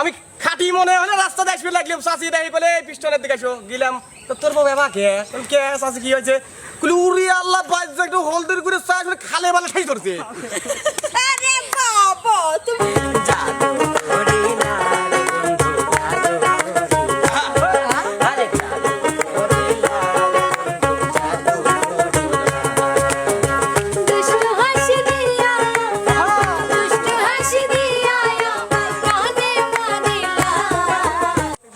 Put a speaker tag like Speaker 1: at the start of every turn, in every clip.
Speaker 1: আমি খাটি মনে হলে রাস্তা দেখবে লাগলাম চাষি দেখি বলে পিস্টলের দিকে আসো গেলাম তো তোর বউ বাবা কে কে চাষি কি হয়েছে কুলুরি আল্লাহ বাজ একটু হলদের করে চা করে খালে বালে ঠাই ধরছে
Speaker 2: আরে বাবা তুমি
Speaker 3: জাদু করি না রে বন্ধু জাদু আরে জাদু করি না রে বন্ধু জাদু করি
Speaker 2: দুষ্ট হাসি দিয়া দুষ্ট হাসি দিয়া কানে মানিলা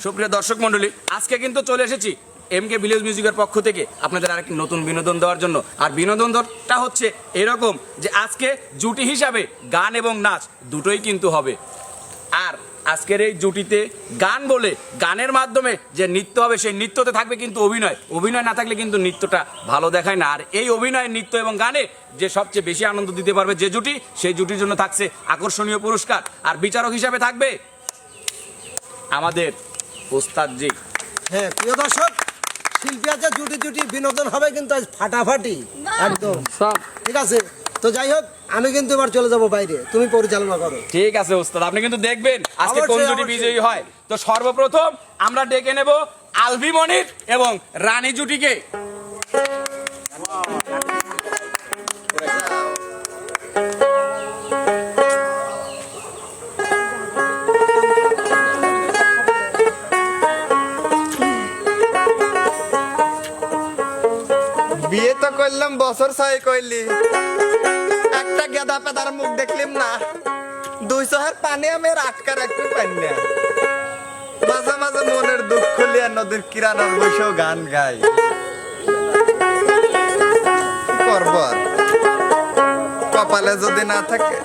Speaker 1: সুপ্রিয় দর্শক মণ্ডলী আজকে কিন্তু চলে এসেছি এমকে ভিলেজ মিউজিকের পক্ষ থেকে আপনাদের আরেকটি নতুন বিনোদন দেওয়ার জন্য আর বিনোদনটা হচ্ছে এরকম যে আজকে জুটি হিসাবে গান এবং নাচ দুটোই কিন্তু হবে আর আজকের এই জুটিতে গান বলে গানের মাধ্যমে যে নৃত্য হবে সেই নৃত্যতে থাকবে কিন্তু অভিনয় না থাকলে কিন্তু নৃত্যটা ভালো দেখায় না আর এই অভিনয় নৃত্য এবং গানে যে সবচেয়ে বেশি আনন্দ দিতে পারবে যে জুটি সেই জুটির জন্য থাকছে আকর্ষণীয় পুরস্কার আর বিচারক হিসাবে থাকবে আমাদের ওস্তাদজি।
Speaker 4: হ্যাঁ প্রিয় দর্শক শিল্পী আছে জুটি জুটি বিনোদন হবে কিন্তু আজ ফাটাফাটি একদম
Speaker 1: সব
Speaker 4: ঠিক আছে তো যাই হোক আমি কিন্তু এবার চলে যাব বাইরে তুমি পরিচালনা করো
Speaker 1: ঠিক আছে ওস্তাদ আপনি কিন্তু দেখবেন আজকে কোন
Speaker 4: অবশ্যই,
Speaker 1: জুটি
Speaker 4: অবশ্যই।
Speaker 1: বিজয়ী হয় তো সর্বপ্রথম আমরা ডেকে নেব আলভি মনির এবং রানী জুটিকে
Speaker 5: বিয়ে তো করলাম বছর 6 কইলি একটা গেদা পেদার মুখ দেখলিম না 200 এর পানি আমি আটকা রাখতে পারি না মাঝে মাঝে মনের দুঃখ লিয়া নদীর কিরানার বসেও গান গাই কি করব আর? কপালে যদি না থাকে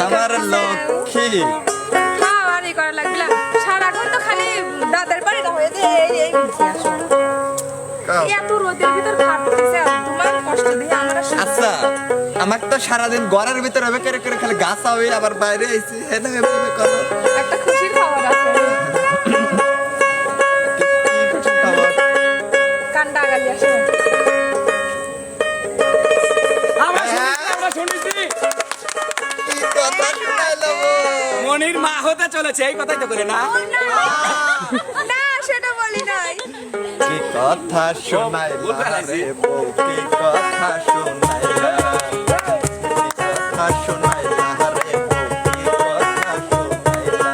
Speaker 5: আমার লক্ষ্মী
Speaker 2: খাওয়ারই করা লাগবে না সারাক্ষণ তো খালি দাদার বাড়ি না হয়ে যে এই আসো এত রোদের ভিতর খাটতেছে তোমার কষ্ট দিয়ে আমরা
Speaker 5: আচ্ছা আমার তো সারাদিন ঘরের ভিতরে বেকার করে খালি গাছ আওয়ে আবার বাইরে আইছি এনে এভাবে করো
Speaker 2: একটা খুশির খবর আছে
Speaker 5: কি খুশি খবর
Speaker 2: কান্ডা গালি আসো
Speaker 1: আমরা শুনেছি
Speaker 5: কি কথা শুনাইলো গো?
Speaker 1: মনির মা হতে চলেছে এই কথাই তো করে না
Speaker 2: না সেটা বলি নাই
Speaker 5: কি কথা শোনাইলা রে বউ কি কথা শোনাইলা কি কথা শোনাইলা রে বউ কি কথা শোনাইলা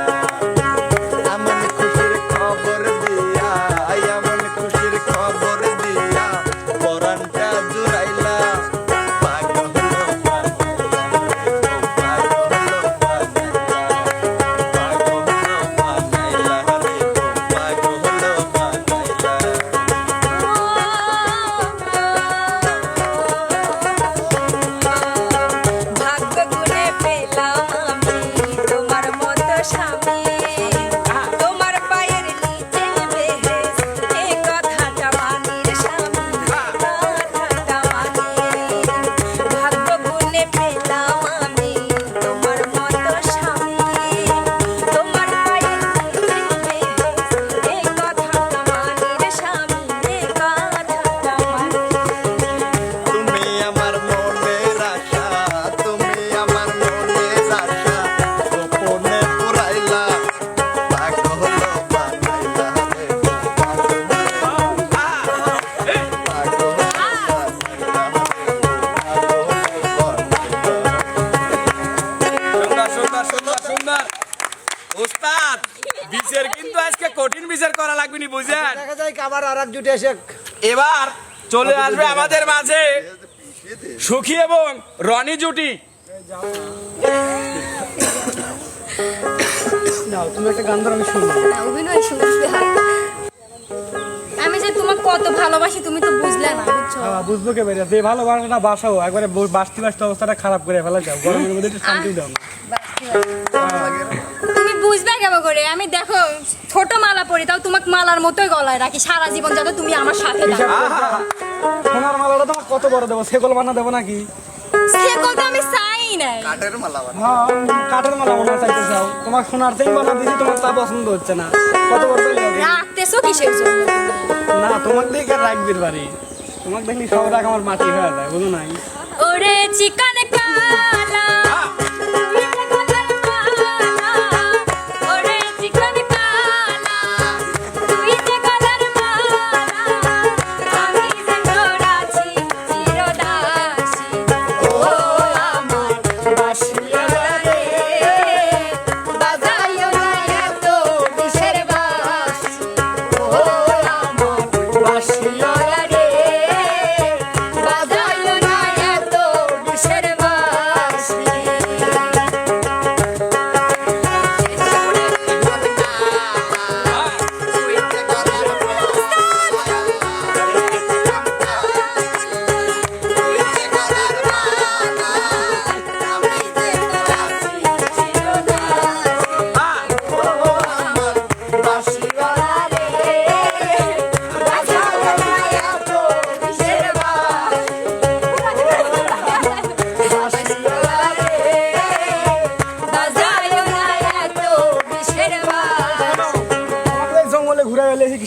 Speaker 5: এমন খুশির খবর দিয়া এমন খুশির খবর দিয়া পরানটা জুড়াইলা পাগল
Speaker 2: ভাগ্য গুনে পেলাম আমি তোমার মতো স্বামী তোমার পায়ের নিচে বেহেস এ কথাটা মানির স্বামী কথাটা মানি ভাগ্য গুনে পেলাম আমি তোমার মতো স্বামী তোমার পায়ের নিচে বেহেস এ কথাটা মানির স্বামী এ কথাটা মানি
Speaker 5: তুমি আমার মনের আশা তুমি আমার মনের আশা গোপনে পুরাইলা পাগল বানাইলা রে
Speaker 1: সুন্দর সুন্দর সুন্দর সুন্দর ওস্তাদ বিচার কিন্তু আজকে কঠিন বিচার করা লাগবে নি বুঝেন
Speaker 4: দেখা যায় কি আবার আর এক জুটি এসে
Speaker 1: এবার চলে আসবে আমাদের মাঝে সুখী এবং রনি জুটি
Speaker 4: তুমি একটা গান ধরো আমি শুনবো
Speaker 2: অভিনয় শুনতে আমি যে তোমাকে কত ভালোবাসি তুমি তো বুঝলে না বুঝছো
Speaker 6: বুঝবো কে বেরিয়ে যে ভালোবাসাটা বাসাও একবারে বাঁচতে বাঁচতে অবস্থাটা খারাপ করে ফেলা যাও গরমের মধ্যে একটু শান্তি দাও না
Speaker 2: তুমি বুঝবে কেমন করে আমি দেখো ছোট মালা পরি তাও তোমাকে মালার মতোই গলায় রাখি সারা জীবন যাতে তুমি আমার সাথে থাকো
Speaker 6: সোনার মালাটা তোমার কত বড় দেবো সেগল বানা দেবো নাকি
Speaker 2: সে কথা আমি চাই নাই
Speaker 5: কাঠের মালা বানাই।
Speaker 6: হ্যাঁ কাঠের মালা বানা চাইতে চাও তোমার সোনার চেন বানা দিয়েছি তোমার তা পছন্দ হচ্ছে না কত বড়
Speaker 2: রাখতেছো কিসের জন্য
Speaker 6: না তোমাকে দেখে রাখবির বাড়ি তোমাকে দেখলি সব রাখ আমার মাটি হয়ে যায় বুঝো নাই
Speaker 2: ওরে চিকন কালা তুমি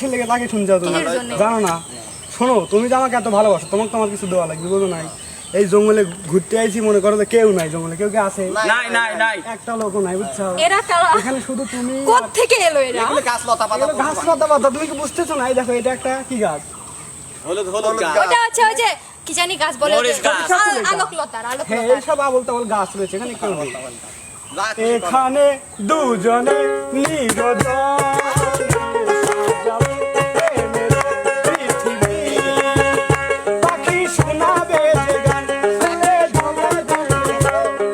Speaker 6: কিসের লেগে তাকে শুনছো তুমি
Speaker 2: কিসের জন্য?
Speaker 6: জানো না? শোনো, তুমি যে আমাকে এত ভালোবাসো, তোমাকে তো আমার কিছু দেওয়া লাগবে, বুঝো নাই? এই জঙ্গলে ঘুরতে আইছি, মনে করো যে কেউ নাই জঙ্গলে, কেউ কি আছে?
Speaker 1: নাই নাই নাই
Speaker 6: একটা লোকও নাই, বুঝছো?
Speaker 2: এরা কারা?
Speaker 6: এখানে শুধু তুমি আর-
Speaker 2: কোত্থেকে এলো এরা?
Speaker 5: গাছ লতা পাতা
Speaker 6: এগুলো গাছ পাতা পাতা, তুমি কি বুঝতেছো না? এই দেখো, এটা একটা কি গাছ?
Speaker 1: হলুদ হলুদ গাছ।
Speaker 2: ওটা হচ্ছে ওই যে কি জানি গাছ বলে ওই যে
Speaker 1: মরিচ গাছ।
Speaker 2: আলোকলতার
Speaker 6: হ্যাঁ,
Speaker 2: আলোকলতার।
Speaker 6: এইসব আবল তাবল গাছ রয়েছে, এখানে কেউ নেই। এখানে দুজনে নিরজনে সাজাবে প্রেমের পৃথিবী। পাখি শোনাবে যে গান, সুরে ঝরে ঝরে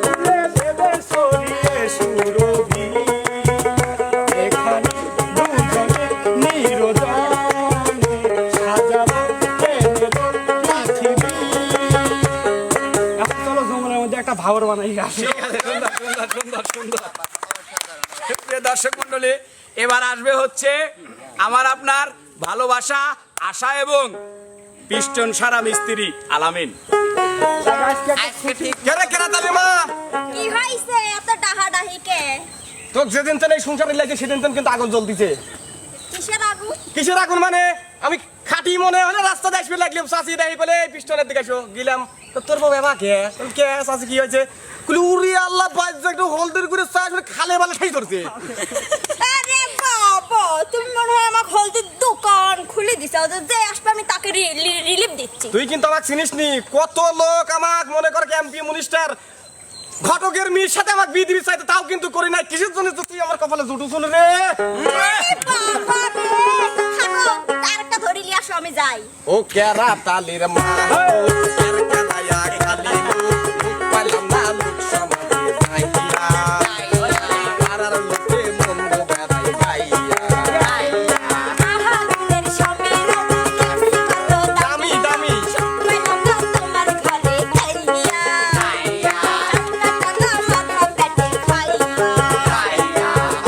Speaker 6: ফুলে দেবে ছড়িয়ে সুরভি। এখানে দুজনে নিরজনে সাজাবে প্রেমের পৃথিবী। এখন চলো জঙ্গলের মধ্যে একটা ভাবর বানাই আসে।
Speaker 1: ঠিক আছে, সুন্দর সুন্দর সুন্দর সুন্দর। প্রিয় দর্শক মন্ডলী, এবার আসবে হচ্ছে আমার আপনার ভালোবাসা আশা এবং পিস্টন সারা মিস্ত্রি আলামিন।
Speaker 5: কেরে কেরা তালিমা
Speaker 2: কি হইছে এত ডাহাডাহি কে?
Speaker 5: তোর যেদিন তেন এই সংসারে লাগে সেদিন তেন কিন্তু আগুন জ্বলতিছে।
Speaker 2: কিসের আগুন?
Speaker 5: কিসের আগুন মানে আমি খাটি মনে হলে রাস্তা দেখবে লাগলাম চাষি দেখি বলে পিস্টনের দিকে এসো গেলাম তো তোর বাবা এবার কে চাষি কি হয়েছে কুলুরি আল্লাহ বাজ একটু হলদের করে চা খালে বালে ঠাই ধরছে।
Speaker 2: আরে বাবা, তুমি মনে হয় আমার হলদির দোকান খুলে দিছো, যে আসবে আমি তাকে রিলিফ দিচ্ছি।
Speaker 5: তুই কিন্তু আমাকে চিনিস নি, কত লোক আমাকে মনে কর এমপি মিনিস্টার ঘটকের মেয়ের সাথে আমাকে বিয়ে দিবি চাইতে, তাও কিন্তু করি নাই। কিসের জন্য তো তুই আমার কপালে জুটু শুনে রে?
Speaker 2: বাবা রে, থামো, আরেকটা ধরে নিয়ে আসো, আমি যাই।
Speaker 5: ও কেরা তালির মা কের কানায়া খালি মুখ পাইলাম না লোক সমাজে যাইয়া পাড়ার লোকে মন্দ বেড়াই যাইয়া
Speaker 2: আহারের সমীর কাছে কত
Speaker 5: দামি দামি
Speaker 2: পেলাম না তোমার ঘরে খাইয়া, কান্না মাথা পেটে খাইয়া।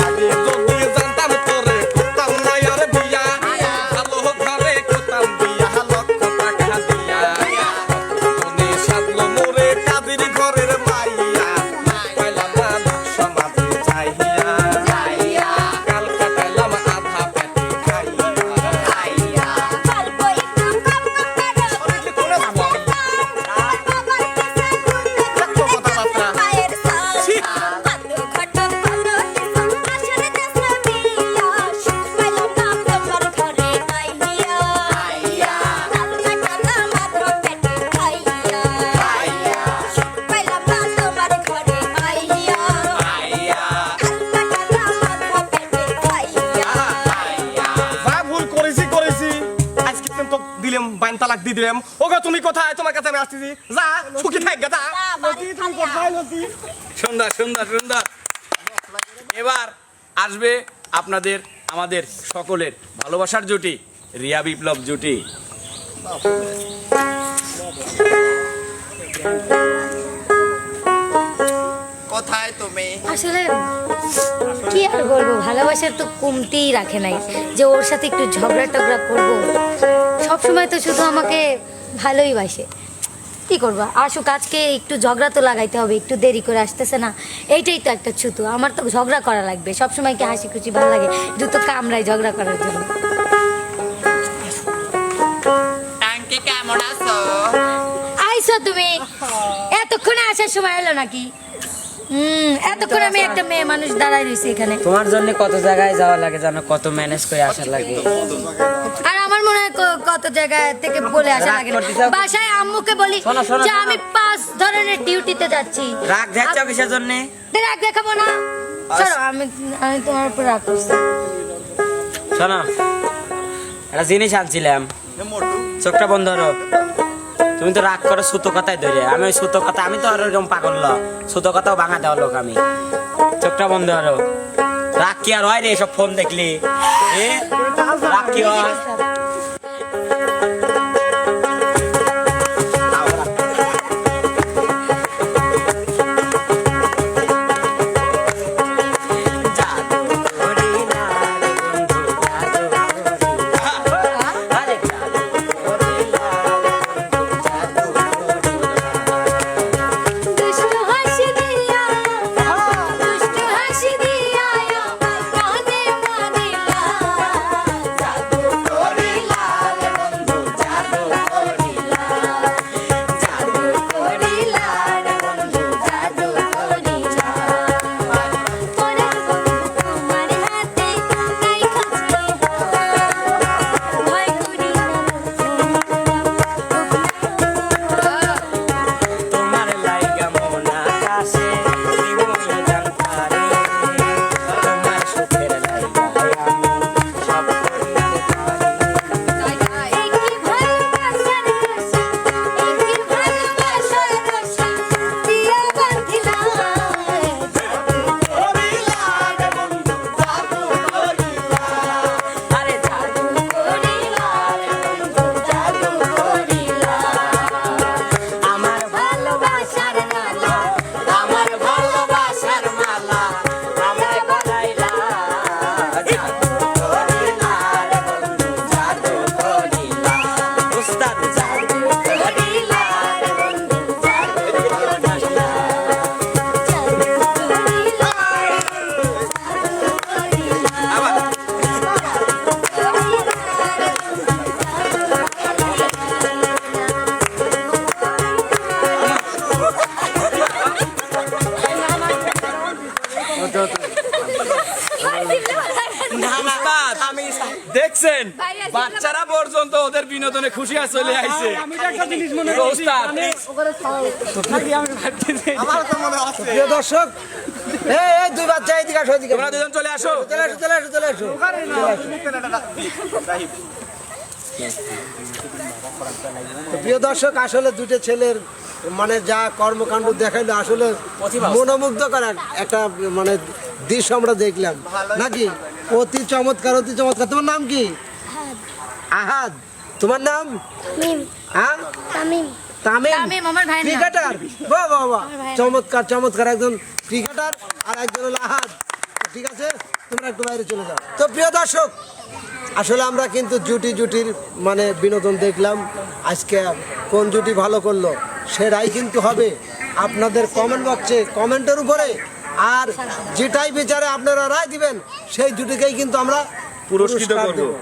Speaker 5: আগে যদি জানতাম তোরে করতাম না আর বিয়া ভালো ঘরে করতাম বিয়া লক্ষ টাকা দিয়া মনে সাজলো মোরে কাদের ঘরের মাইয়া পাইলাম না লোক সমাজে যাইয়া কাল কাটাইলাম আধা পেটে খাইয়া
Speaker 2: গল্প একটু কম করো, বাবার কাছে ঘুরতে ঘুরতে মায়ের সাল। কত ঘটক কত কিসম আসরে দেশ মিয়া, পেলাম না তোমার ঘরে খাইয়া, কান্না মাথা পেটে খাইয়া, পেলাম না তোমার ঘরে খাইয়া, কান্না মাথা পেটে খাইয়া।
Speaker 5: যা ভুল করেছি আজকে কিন্তু দিলাম বাইন তালাক দিয়ে দিলাম। ওগো তুমি কোথায়? তোমার কাছে আমি আসতেছি, যা সুখী থাক গা যা।
Speaker 1: সুন্দর সুন্দর সুন্দর। এবার আসবে আপনাদের আমাদের সকলের ভালোবাসার জুটি রিয়া বিপ্লব জুটি।
Speaker 5: কোথায় তুমি?
Speaker 7: আসলে কি আর বলবো, ভালোবাসার তো কমতেই রাখে নাই যে ওর সাথে একটু ঝগড়া টগড়া করবো। সবসময় তো শুধু আমাকে ভালোই বাসে, কি করবো, আসুক আজকে একটু ঝগড়া তো লাগাইতে হবে, একটু দেরি করে আসতেছে না, এইটাই তো একটা ছুতো। আমার তো ঝগড়া করা লাগবে, সবসময় কি হাসি খুশি ভালো লাগে, দ্রুত কামড়ায় ঝগড়া করার জন্য।
Speaker 5: আন্টি কেমন আছো?
Speaker 7: আইসো তুমি, এতক্ষণে আসার সময় এলো নাকি? এতক্ষণ আমি একটা মেয়ে মানুষ দাঁড়ায় রয়েছি এখানে,
Speaker 3: তোমার জন্য কত জায়গায় যাওয়া লাগে জানো, কত ম্যানেজ করে আসা লাগে।
Speaker 7: আর আমার মনে হয় কত জায়গা থেকে বলে আসা লাগে না।
Speaker 3: রাগ করতে চাও?
Speaker 7: বাসায় আম্মুকে বলি
Speaker 3: শোনো, শোনো,
Speaker 7: যে
Speaker 3: শোনো।
Speaker 7: আমি 5 ধরনের ডিউটিতে যাচ্ছি।
Speaker 3: রাগ যাচ্ছ কিসের জন্য?
Speaker 7: রাগ দেখাবো না, চলো আমি তোমার উপর রাগ করছি।
Speaker 3: শোনো, একটা জিনিস আনছিলাম, চোখটা বন্ধ করো। তুমি তো রাগ করো সুতো কথাই ধরে, আমি ওই সুতো কথা, আমি তো আর ওইরকম পাগল না, সুতো কথাও ভাঙা দেওয়া লোক আমি। চোখটা বন্ধ করো, রাগ কি আর হয় রে এসব ফোন দেখলি? রাগ কি হয়?
Speaker 7: দুষ্টু হাসি দিয়া, দুষ্টু হাসি দিয়া, কাঁদে মদিলা, জাদু
Speaker 1: উস্তাদ, দেখছেন বাচ্চারা পর্যন্ত ওদের বিনোদনে খুশি হয়ে চলে আইছে।
Speaker 6: আমি তো একটা জিনিস মনে করছি
Speaker 1: উস্তাদ।
Speaker 6: নাকি আমি ভাবতেছি
Speaker 5: আমার তো মনে আছে
Speaker 4: প্রিয় দর্শক এই দুই বাচ্চা এদিকে আসো, এদিকে
Speaker 1: তোমরা দুজন চলে আসো।
Speaker 4: চলে আসো, চলে আসো, চলে আসো। তো প্রিয় দর্শক, আসলে দুটো ছেলের মানে যা কর্মকাণ্ড দেখাইলো আসলে মনোমুগ্ধকর একটা মানে দৃশ্য আমরা দেখলাম নাকি। অতি চমৎকার, অতি চমৎকার। তোমার নাম কি? আহাদ। তোমার নাম? হ্যাঁ, তামিম।
Speaker 7: তামিম, আমার ভাইয়ের নাম।
Speaker 4: ক্রিকেটার। বাহ বাহ বাহ,
Speaker 7: আমার ভাইয়ের
Speaker 4: চমৎকার চমৎকার। একজন ক্রিকেটার আর একজন হলো আহাদ। ঠিক আছে, তোমরা একটু বাইরে চলে যাও। তো প্রিয় দর্শক, আসলে আমরা কিন্তু জুটির মানে বিনোদন দেখলাম। আজকে কোন জুটি ভালো করলো সে রায় কিন্তু হবে আপনাদের কমেন্ট বক্সে, কমেন্টের উপরে। আর যেটাই বিচারে আপনারা রায় দিবেন সেই জুটিকেই কিন্তু আমরা
Speaker 1: পুরস্কৃত
Speaker 4: পুরস্কার
Speaker 1: করব।
Speaker 4: দেব।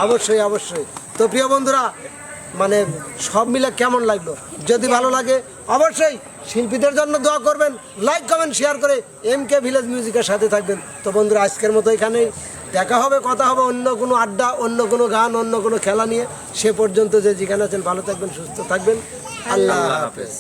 Speaker 4: অবশ্যই অবশ্যই। তো প্রিয় বন্ধুরা, মানে সব মিলে কেমন লাগলো? যদি ভালো লাগে অবশ্যই শিল্পীদের জন্য দোয়া করবেন, লাইক কমেন্ট শেয়ার করে এমকে ভিলেজ মিউজিকের সাথে থাকবেন। তো বন্ধুরা, আজকের মতো এখানেই দেখা হবে, কথা হবে অন্য কোনো আড্ডা, অন্য কোনো গান, অন্য কোনো খেলা নিয়ে। সে পর্যন্ত যে যেখানে আছেন ভালো থাকবেন, সুস্থ থাকবেন। আল্লাহ হাফেজ।